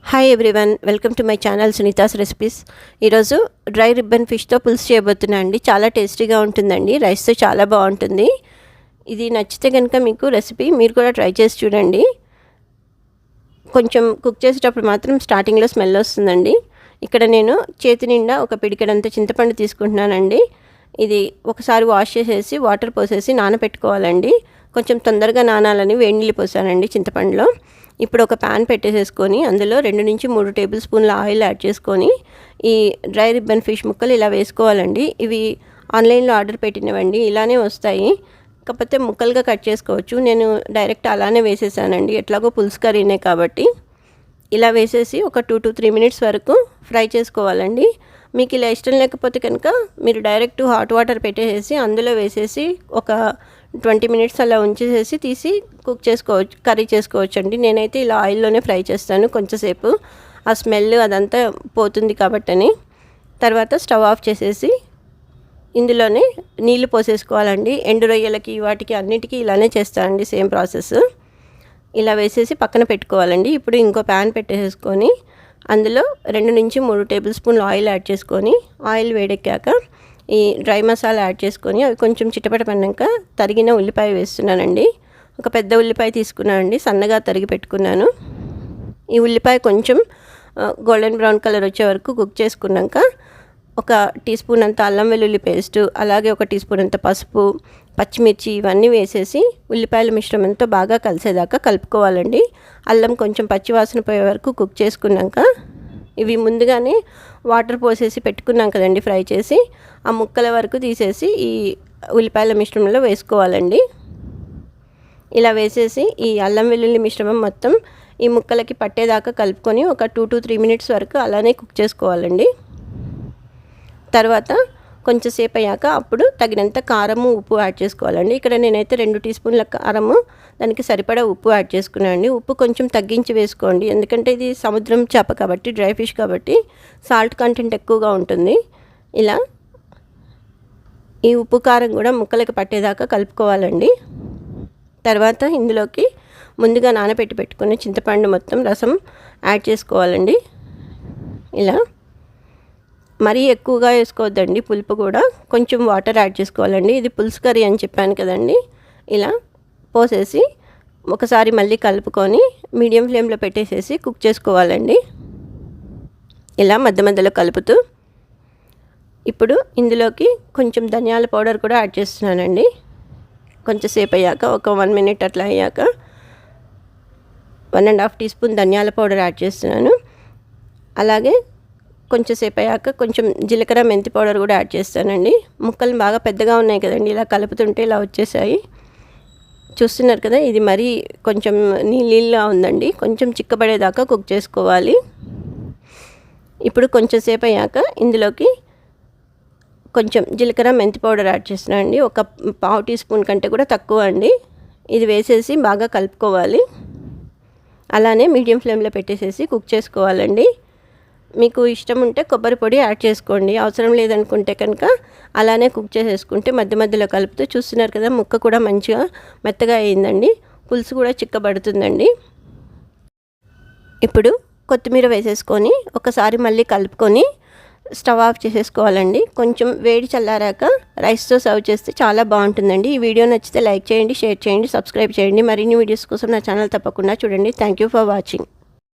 Hi everyone, welcome to my channel Sunita's recipes. ఈరోజు dry ribbon ఫిష్తో పులుసు చేయబోతున్నా అండి. చాలా టేస్టీగా ఉంటుందండి, రైస్తో చాలా బాగుంటుంది. ఇది నచ్చితే కనుక మీకు రెసిపీ మీరు కూడా ట్రై చేసి చూడండి. కొంచెం కుక్ చేసేటప్పుడు మాత్రం స్టార్టింగ్లో స్మెల్ వస్తుందండి. ఇక్కడ నేను చేతి నిండా ఒక పిడికెడంత చింతపండు తీసుకుంటున్నానండి. ఇది ఒకసారి వాష్ చేసేసి వాటర్ పోసేసి నానబెట్టుకోవాలండి. కొంచెం తొందరగా నానాలని వేడి నీళ్ళు పోసానండి చింతపండులో. ఇప్పుడు ఒక ప్యాన్ పెట్టేసేసుకొని అందులో 2 నుంచి 3 టేబుల్ స్పూన్ల ఆయిల్ యాడ్ చేసుకొని ఈ డ్రై రిబ్బన్ ఫిష్ ముక్కలు ఇలా వేసుకోవాలండి. ఇవి ఆన్లైన్లో ఆర్డర్ పెట్టినవండి, ఇలానే వస్తాయి. కాకపోతే ముక్కలుగా కట్ చేసుకోవచ్చు. నేను డైరెక్ట్ అలానే వేసేసానండి, ఎట్లాగో పులుసు కర్రీనే కాబట్టి. ఇలా వేసేసి ఒక 2 to 3 మినిట్స్ వరకు ఫ్రై చేసుకోవాలండి. మీకు ఇలా ఇష్టం లేకపోతే కనుక మీరు డైరెక్ట్ హాట్ వాటర్ పెట్టేసి అందులో వేసేసి ఒక 20 మినిట్స్ అలా ఉంచేసేసి తీసి కుక్ చేసుకోవచ్చు, కర్రీ చేసుకోవచ్చు అండి. నేనైతే ఇలా ఆయిల్లోనే ఫ్రై చేస్తాను. కొంచెంసేపు ఆ స్మెల్ అదంతా పోతుంది కాబట్టని. తర్వాత స్టవ్ ఆఫ్ చేసేసి ఇందులోనే నీళ్లు పోసేసుకోవాలండి. ఎండు రొయ్యలకి వాటికి అన్నిటికీ ఇలానే చేస్తానండి, సేమ్ ప్రాసెస్. ఇలా వేసేసి పక్కన పెట్టుకోవాలండి. ఇప్పుడు ఇంకో ప్యాన్ పెట్టేసుకొని అందులో 2 నుంచి 3 టేబుల్ స్పూన్లు ఆయిల్ యాడ్ చేసుకొని ఆయిల్ వేడెక్కాక ఈ డ్రై మసాలా యాడ్ చేసుకొని అవి కొంచెం చిటపటమన్నాక తరిగిన ఉల్లిపాయ వేస్తున్నానండి. ఒక పెద్ద ఉల్లిపాయ తీసుకున్నానండి, సన్నగా తరిగి పెట్టుకున్నాను. ఈ ఉల్లిపాయ కొంచెం గోల్డెన్ బ్రౌన్ కలర్ వచ్చే వరకు కుక్ చేసుకున్నాక ఒక టీ స్పూన్ అంత అల్లం వెల్లుల్లి పేస్టు, అలాగే ఒక టీ స్పూన్ అంత పసుపు, పచ్చిమిర్చి ఇవన్నీ వేసేసి ఉల్లిపాయల మిశ్రమంతో బాగా కలిసేదాకా కలుపుకోవాలండి. అల్లం కొంచెం పచ్చివాసన పోయే వరకు కుక్ చేసుకున్నాక ఇవి ముందుగానే వాటర్ పోసేసి పెట్టుకున్నాం కదండి, ఫ్రై చేసి ఆ ముక్కల వరకు తీసేసి ఈ ఉల్లిపాయల మిశ్రమంలో వేసుకోవాలండి. ఇలా వేసేసి ఈ అల్లం వెల్లుల్లి మిశ్రమం మొత్తం ఈ ముక్కలకి పట్టేదాకా కలుపుకొని ఒక 2 to 3 మినిట్స్ వరకు అలానే కుక్ చేసుకోవాలండి. తర్వాత కొంచెం సేపు అయ్యాక అప్పుడు తగినంత కారము ఉప్పు యాడ్ చేసుకోవాలండి. ఇక్కడ నేనైతే 2 టీ స్పూన్ల కారము, దానికి సరిపడా ఉప్పు యాడ్ చేసుకున్నానండి. ఉప్పు కొంచెం తగ్గించి వేసుకోండి, ఎందుకంటే ఇది సముద్రం చేప కాబట్టి, డ్రై ఫిష్ కాబట్టి సాల్ట్ కంటెంట్ ఎక్కువగా ఉంటుంది. ఇలా ఈ ఉప్పు కారం కూడా ముక్కలకి పట్టేదాకా కలుపుకోవాలండి. తర్వాత ఇందులోకి ముందుగా నానబెట్టి పెట్టుకున్న చింతపండు మొత్తం రసం యాడ్ చేసుకోవాలండి. ఇలా మరీ ఎక్కువగా వేసుకోవద్దండి, పులుపు కూడా కొంచెం వాటర్ యాడ్ చేసుకోవాలండి. ఇది పులుసు కర్రీ అని చెప్పాను కదండి. ఇలా పోసేసి ఒకసారి మళ్ళీ కలుపుకొని మీడియం ఫ్లేమ్లో పెట్టేసేసి కుక్ చేసుకోవాలండి. ఇలా మధ్య మధ్యలో కలుపుతూ ఇప్పుడు ఇందులోకి కొంచెం ధనియాల పౌడర్ కూడా యాడ్ చేస్తున్నానండి. కొంచెం సేపు అయ్యాక ఒక 1 మినిట్ అట్లా అయ్యాక 1.5 టీ స్పూన్ ధనియాల పౌడర్ యాడ్ చేస్తున్నాను. అలాగే కొంచెం సేపు అయ్యాక కొంచెం జీలకర్ర మెంతి పౌడర్ కూడా యాడ్ చేస్తానండి. ముక్కలు బాగా పెద్దగా ఉన్నాయి కదండి, ఇలా కలుపుతుంటే ఇలా వచ్చేసాయి. చూస్తున్నారు కదా, ఇది మరీ కొంచెం నీళ్ళగా ఉందండి, కొంచెం చిక్కబడేదాకా కుక్ చేసుకోవాలి. ఇప్పుడు కొంచెం సేపు అయ్యాక ఇందులోకి కొంచెం జీలకర్ర మెంతి పౌడర్ యాడ్ చేస్తున్నానండి. ఒక 1/2 టీ స్పూన్ కంటే కూడా తక్కువ అండి. ఇది వేసేసి బాగా కలుపుకోవాలి. అలానే మీడియం ఫ్లేమ్లో పెట్టేసేసి కుక్ చేసుకోవాలండి. మీకు ఇష్టం ఉంటే కొబ్బరి పొడి యాడ్ చేసుకోండి, అవసరం లేదనుకుంటే కనుక అలానే కుక్ చేసేసుకుంటే మధ్య మధ్యలో కలుపుతూ. చూస్తున్నారు కదా, ముక్క కూడా మంచిగా మెత్తగా అయిందండి, పులుసు కూడా చిక్కబడుతుందండి. ఇప్పుడు కొత్తిమీర వేసేసుకొని ఒకసారి మళ్ళీ కలుపుకొని స్టవ్ ఆఫ్ చేసేసుకోవాలండి. కొంచెం వేడి చల్లారాక రైస్తో సర్వ్ చేస్తే చాలా బాగుంటుందండి. ఈ వీడియో నచ్చితే లైక్ చేయండి, షేర్ చేయండి, సబ్స్క్రైబ్ చేయండి. మరిన్ని వీడియోస్ కోసం నా ఛానల్ తప్పకుండా చూడండి. Thank you for watching.